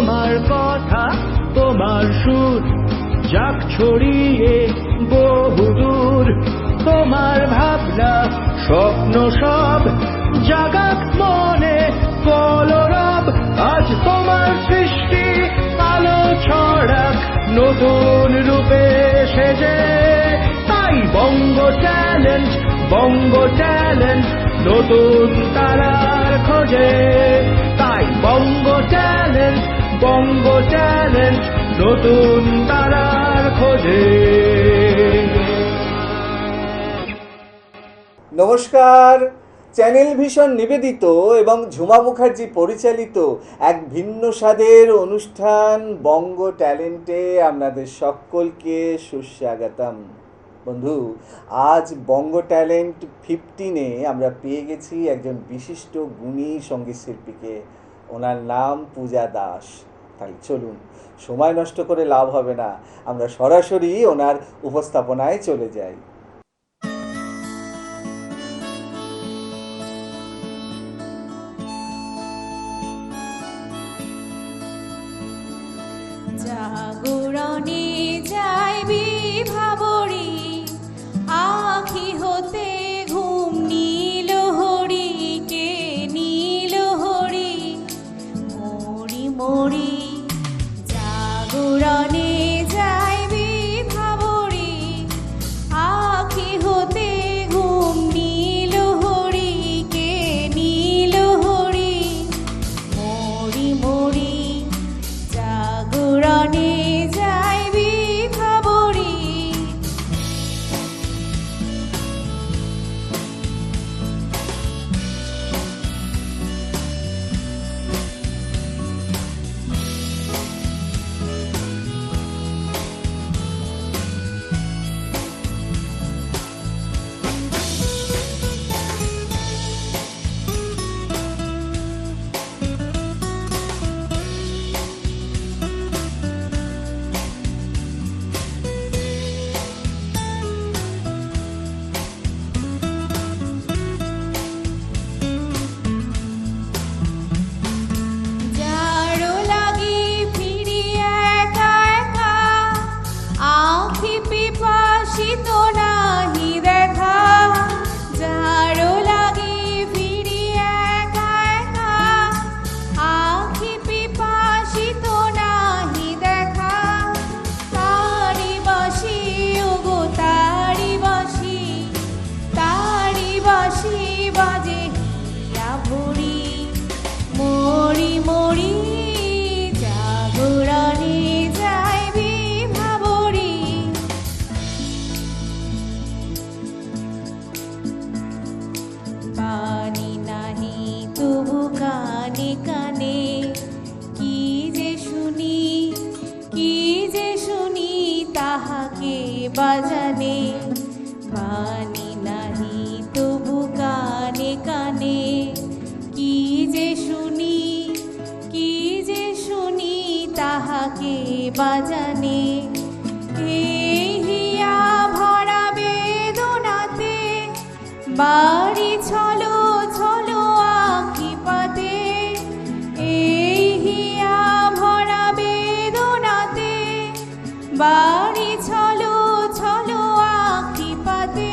তোমার কথা তোমার সুর যাক ছড়িয়ে বহুদূর, তোমার ভাবনা স্বপ্ন সব জাগাক মনে কলরব। আজ তোমার সৃষ্টি আলো ছড়াক নতুন রূপে সেজে, তাই বঙ্গ ট্যালেন্ট, বঙ্গ ট্যালেন্ট নতুন তারার খোঁজে, তাই বঙ্গ ট্যালেন্ট, বঙ্গ ট্যালেন্ট নতুন তারার খোঁজে। নমস্কার, চ্যানেল ভিশন নিবেদিত এবং ঝুমা মুখার্জি পরিচালিত এক ভিন্ন স্বাদের অনুষ্ঠান বঙ্গ ট্যালেন্টে আপনাদের সকলকে সুস্বাগতম। বন্ধু, আজ বঙ্গ ট্যালেন্ট 15-এ আমরা পেয়ে গেছি একজন বিশিষ্ট গুণী সঙ্গীত শিল্পীকে। ওনার নাম পূজা দাস। তাই চলুন, সময় নষ্ট করে লাভ হবে না, আমরা সরাসরি ওনার উপস্থাপনায় চলে যাই। জাগরণে যাইবি ভাবরি, আখি হতে ঘুম নীল হরি, কে নীল হরি মরি মরি। জাগরণে যাইবি ভাবরি, আখি হতে ঘুম নীল হরি, কে নীল হরি মরি মরি। জাগরণে যাইবি ভাবরি, যারো লাগি ফিরি একা একা, আখি পিপাসিত নাহি দেখা। যারো লাগি ফিরি একা একা, আখি পিপাসিত নাহি দেখা। তারি বাসি ওগো তারি বাসি, তারি বাসি বাজে হিয়া ভরি মরি মরি। জাগরণে যাইবি ভাবরি, পানি নাহি তবু কানে কানে, কি যে শুনি, কি যে শুনি তাহাকে বাজানে। পানি নাহি তবু কানে কানে, কি যে শুনি, কি যে শুনি তাহাকে বাজানে। এই হিয়া ভরা বেদনাতে, বাড়ি ছলো ছলো আঁখি পাতে। এই হিয়া ভরা বেদনাতে, বাড়ি ছলো ছলো আঁখি পাতে।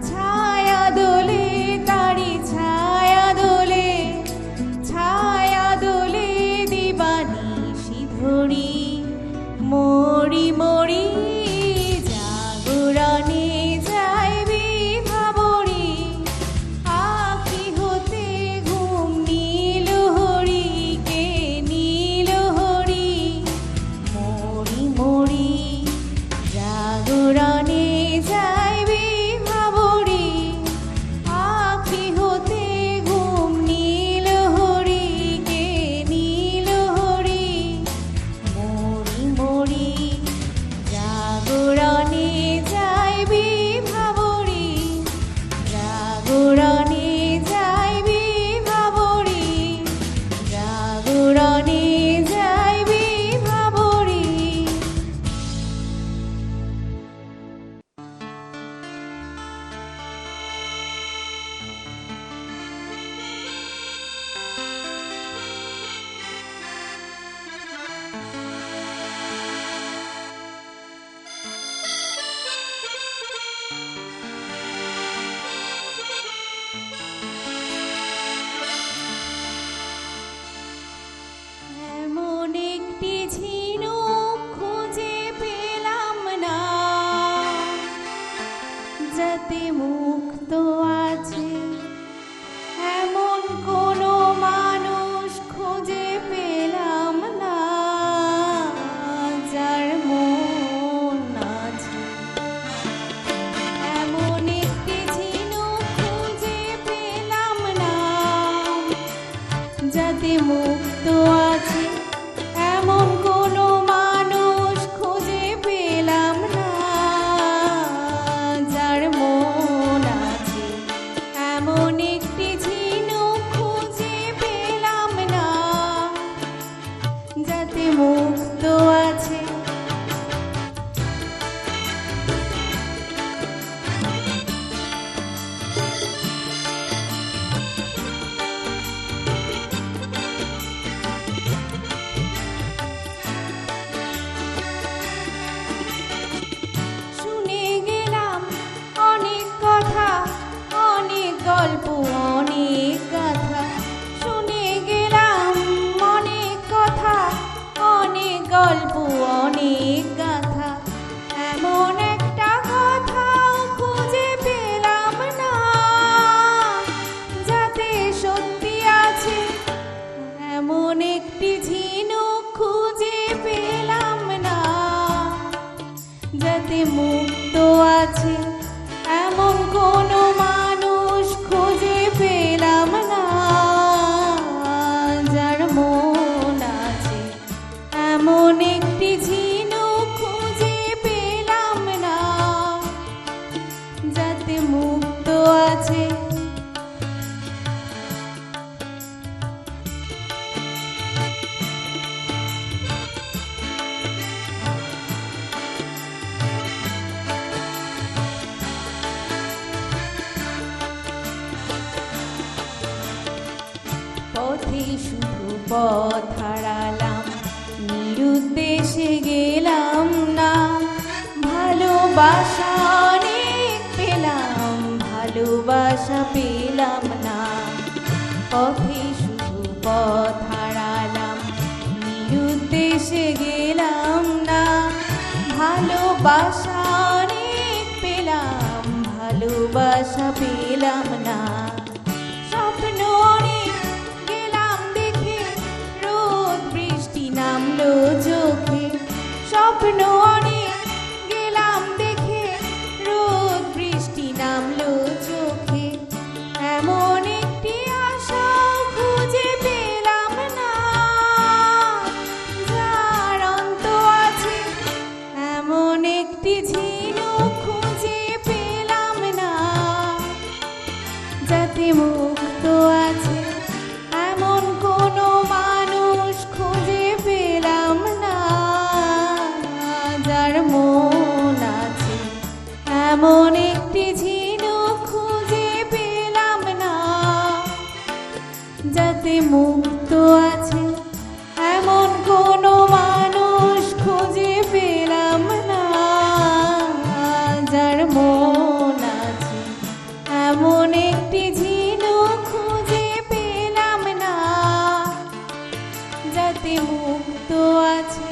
ছায়া দোলে তারি ছায়া দোলে, ছায়া দোলে দিবানিশি ধরি মরি মরি। জাগরণে যাইবি ভাবরি, যাতে মুক্ত আছে এমন কোনো মানুষ খুঁজে পেলাম না, যার মন আছে এমন একটি ঝিনুক খুঁজে পেলাম না, যাতে মুক্ত আছে। শুনে গেলাম অনেক কথা, অনেক গল্প, অনেক গাথা। শুনে গেলাম অনেক কথা, অনেক গল্প, অনেক গাথা। এমন একটা কথাও খুঁজে পেলাম না, যাতে সত্যি আছে এমন একটি ঝিনুক খুঁজে পেলাম না, যাতে মুক্ত আছে এমন কোনো মানুষ খুঁজে পেলাম না, যার মন আছে এমন একটি ঝিনুক খুঁজে পেলাম না, যাতে মুক্ত আছে। পথে শুধু পথ হারালাম, নিরুদ্দেশে গেলাম না। ভালোবাসা অনেক পেলাম, ভালোবাসা পেলাম না। পথে শুধু পথ হারালাম, নিরুদ্দেশে গেলাম না। ভালোবাসা অনেক পেলাম, ভালোবাসা পেলাম না। স্বপ্ন অনেক গেলাম দেখে, রোদ বৃষ্টি নামলো চোখে। স্বপ্ন অনেক গেলাম দেখে, রোদ বৃষ্টি নামলো চোখে। এমন একটি আশাও খুঁজে পেলাম না, যার অন্ত আছে এমন একটি ঝিনুক খুঁজে পেলাম না, যাতে মুক্ত আছে এমন কোনো মানুষ খুঁজে পেলাম না, যার মন আছে এমন একটি ঝিনুক খুঁজে পেলাম না, যাতে মুক্ত আছে এমন কোনো মানুষ খুঁজে পেলাম না, যার মন আছে এমন একটি ঝিনুক খুঁজে পেলাম না, যাতে মুক্ত আছে।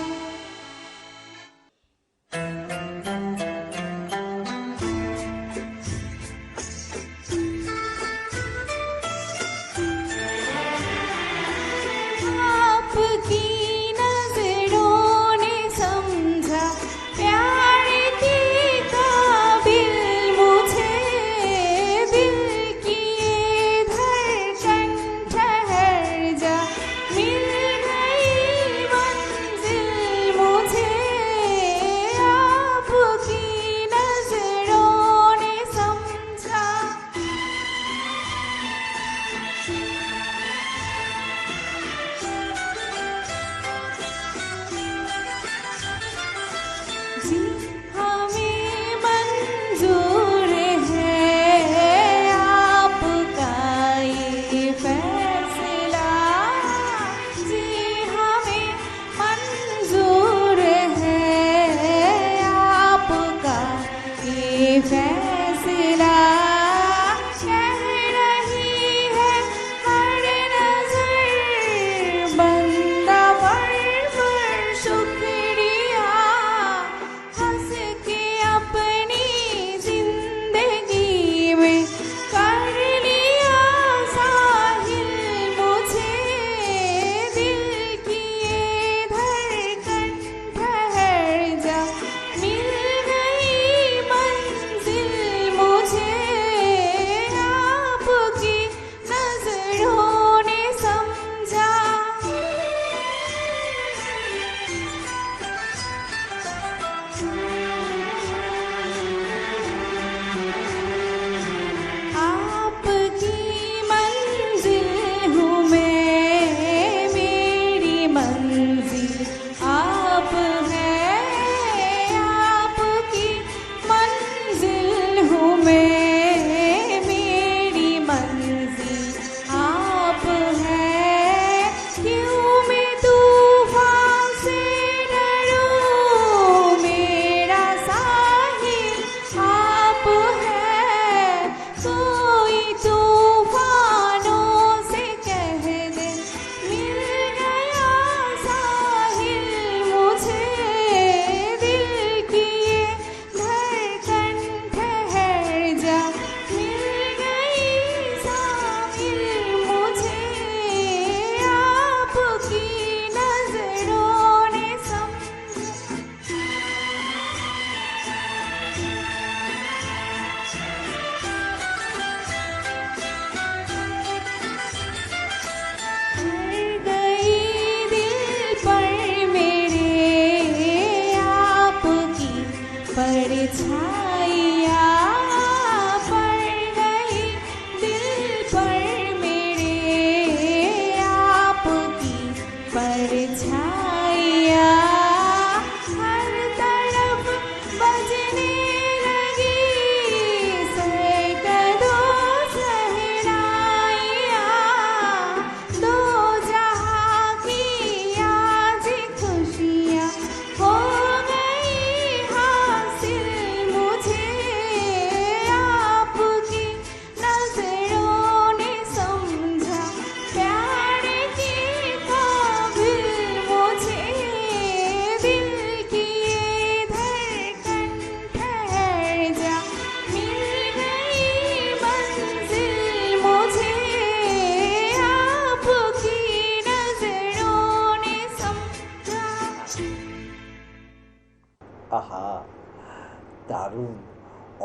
দারুণ,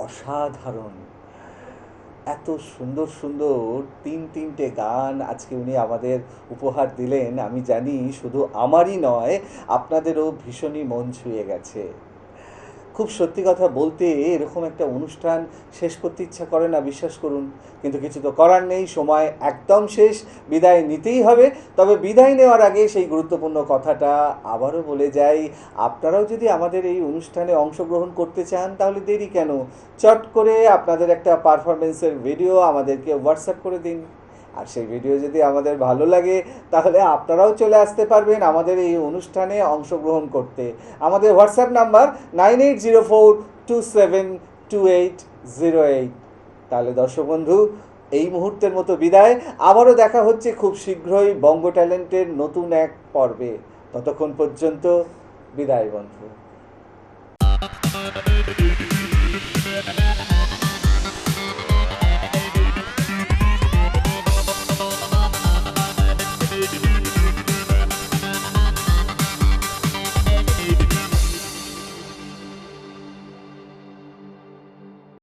অসাধারণ। এত সুন্দর সুন্দর তিনটে গান আজকে উনি আমাদের উপহার দিলেন। আমি জানি শুধু আমারই নয়, আপনাদেরও ভীষণই মন ছুঁয়ে গেছে। খুব সত্যি কথা বলতে এরকম একটা অনুষ্ঠান শেষ করতে ইচ্ছা করে না, বিশ্বাস করুন, কিন্তু কিছু তো করার নেই, সময় একদম শেষ, বিদায় নিতেই হবে। তবে বিদায় নেওয়ার আগে সেই গুরুত্বপূর্ণ কথাটা আবারও বলে যাই, আপনারাও যদি আমাদের এই অনুষ্ঠানে অংশগ্রহণ করতে চান তাহলে দেরি কেন, চট করে আপনাদের একটা পারফরমেন্সের ভিডিও আমাদেরকে হোয়াটসঅ্যাপ করে দিন। আর সেই ভিডিও যদি আমাদের ভালো লাগে তাহলে আপনারাও চলে আসতে পারবেন আমাদের এই অনুষ্ঠানে অংশগ্রহণ করতে। আমাদের হোয়াটসঅ্যাপ নাম্বার 9804272808। তাহলে দর্শক বন্ধু, এই মুহূর্তের মতো বিদায়। আবারও দেখা হচ্ছে খুব শীঘ্রই বঙ্গ ট্যালেন্টের নতুন এক পর্বে। ততক্ষণ পর্যন্ত বিদায় বন্ধু।